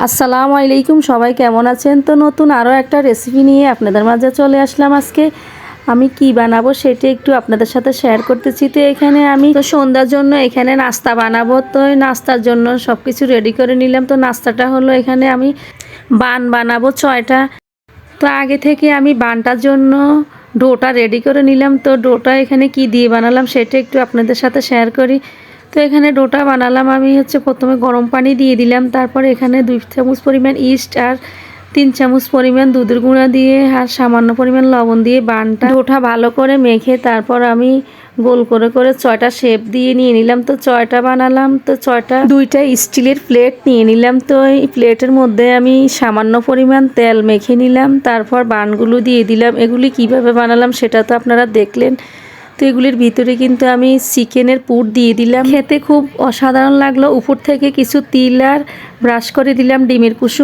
আসসালামু আলাইকুম, সবাই কেমন আছেন? তো নতুন আরও একটা রেসিপি নিয়ে আপনাদের মাঝে চলে আসলাম। আজকে আমি কি বানাবো সেটা একটু আপনাদের সাথে শেয়ার করতেছি। তো এখানে আমি সন্ধ্যার জন্য এখানে নাস্তা বানাবো। তো এই নাস্তার জন্য সব কিছু রেডি করে নিলাম। তো নাস্তাটা হলো, এখানে আমি বান বানাবো 6টা। তো আগে থেকে আমি বানটার জন্য ডোটা রেডি করে নিলাম। তো ডোটা এখানে কি দিয়ে বানালাম সেটা একটু আপনাদের সাথে শেয়ার করি। তো এখানে ডোটা বানালাম আমি প্রথমে গরম পানি দিয়ে দিলাম। তারপরে এখানে 2 চামচ পরিমাণ ইস্ট আর 3 চামচ পরিমাণ দুধের গুঁড়া দিয়ে আর সামান্য পরিমাণ লবণ দিয়ে বানটা ডোটা ভালো করে মেখে তারপর আমি গোল করে করে 6টা শেপ দিয়ে নিয়ে নিলাম। তো 6টা বানালাম। তো 6টা 2টা স্টিলের প্লেট নিয়ে নিলাম। তো এই প্লেটের মধ্যে আমি সামান্য পরিমাণ তেল মেখে নিলাম। তারপর বানগুলো দিয়ে দিলাম। এগুলি কিভাবে বানালাম সেটা তো আপনারা দেখলেন। তো এগুলির ভিতরে কিন্তু আমি চিকেনের পুর দিয়ে দিলাম। খেতে খুব অসাধারণ লাগলো। উপর থেকে কিছু তিল আর ব্রাশ করে দিলাম ডিমের কুসুম।